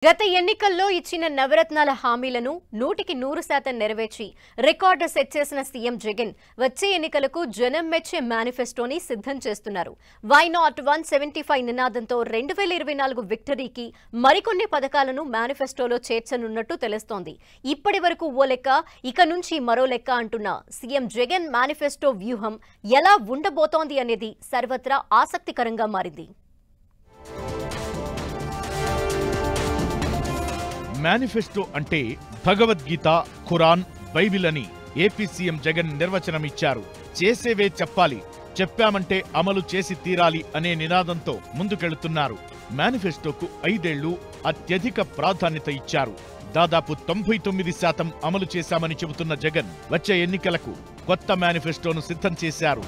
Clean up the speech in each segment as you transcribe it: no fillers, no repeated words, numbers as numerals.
గత ఎన్నికల్లో ఇచ్చిన నవరత్నాల హామీలను 100% నెరవేర్చి రికార్డు సెట్ చేసిన సీఎం జగన్ వచ్చే ఎన్నికలకు జనం మెచ్చే మేనిఫెస్టోని సిద్ధం చేస్తున్నారు. వై నాట్ 175 నినాదంతో 2024 విక్టరీకి మరికొన్ని పథకాలను మేనిఫెస్టోలో చేర్చనున్నట్టు తెలుస్తోంది. ఇప్పటివరకు ఓ లెక్క, ఇక నుంచి మరో లెక్క అంటున్న సీఎం జగన్ మేనిఫెస్టో వ్యూహం ఎలా ఉండబోతోంది అనేది సర్వత్రా ఆసక్తికరంగా మారింది. మేనిఫెస్టో అంటే భగవద్గీత, ఖురాన్, బైబిల్ అని ఏపీ సీఎం జగన్ నిర్వచనమిచ్చారు. చేసేవే చెప్పాలి, చెప్పామంటే అమలు చేసి తీరాలి అనే నినాదంతో ముందుకెళ్తున్నారు. మేనిఫెస్టోకు 5 ఏళ్లు అత్యధిక ప్రాధాన్యత ఇచ్చారు. దాదాపు 99% అమలు చేశామని చెబుతున్న జగన్ వచ్చే ఎన్నికలకు కొత్త మేనిఫెస్టోను సిద్ధం చేశారు.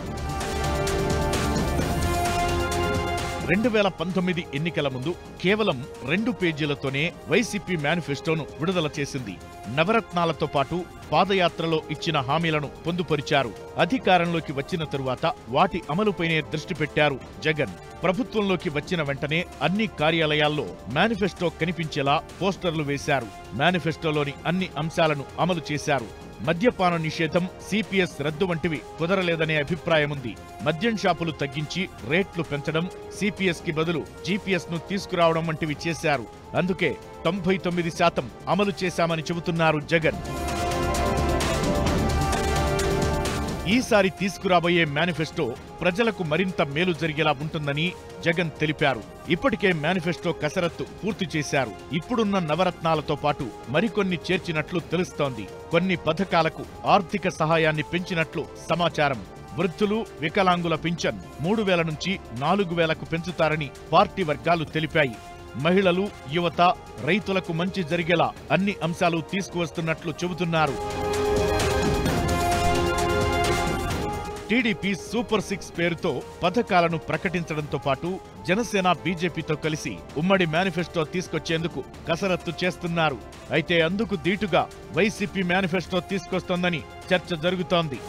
2019 ఎన్నికల ముందు కేవలం 2 పేజీలతోనే వైసీపీ మేనిఫెస్టోను విడుదల చేసింది. నవరత్నాలతో పాటు పాదయాత్రలో ఇచ్చిన హామీలను పొందుపరిచారు. అధికారంలోకి వచ్చిన తరువాత వాటి అమలుపైనే దృష్టి పెట్టారు జగన్. ప్రభుత్వంలోకి వచ్చిన వెంటనే అన్ని కార్యాలయాల్లో మేనిఫెస్టో కనిపించేలా పోస్టర్లు వేశారు. మేనిఫెస్టోలోని అన్ని అంశాలను అమలు చేశారు. మద్యపాన నిషేధం, సిపిఎస్ రద్దు వంటివి కుదరలేదనే అభిప్రాయముంది. మద్యం షాపులు తగ్గించి రేట్లు పెంచడం, సిపిఎస్ కి బదులు జీపీఎస్ ను తీసుకురావడం వంటివి చేశారు. అందుకే 99% అమలు చేశామని చెబుతున్నారు జగన్. ఈసారి తీసుకురాబోయే మేనిఫెస్టో ప్రజలకు మరింత మేలు జరిగేలా ఉంటుందని జగన్ తెలిపారు. ఇప్పటికే మేనిఫెస్టో కసరత్తు పూర్తి చేశారు. ఇప్పుడున్న నవరత్నాలతో పాటు మరికొన్ని చేర్చినట్లు తెలుస్తోంది. కొన్ని పథకాలకు ఆర్థిక సహాయాన్ని పెంచినట్లు సమాచారం. వృద్ధులు, వికలాంగుల పింఛన్ 3000 నుంచి 4000కు పెంచుతారని పార్టీ వర్గాలు తెలిపాయి. మహిళలు, యువత, రైతులకు మంచి జరిగేలా అన్ని అంశాలు తీసుకువస్తున్నట్లు చెబుతున్నారు. టీడీపీ సూపర్ 6 పేరుతో పథకాలను ప్రకటించడంతో పాటు జనసేన, బీజేపీతో కలిసి ఉమ్మడి మేనిఫెస్టో తీసుకొచ్చేందుకు కసరత్తు చేస్తున్నారు. అయితే అందుకు దీటుగా వైసీపీ మేనిఫెస్టో తీసుకొస్తోందని చర్చ జరుగుతోంది.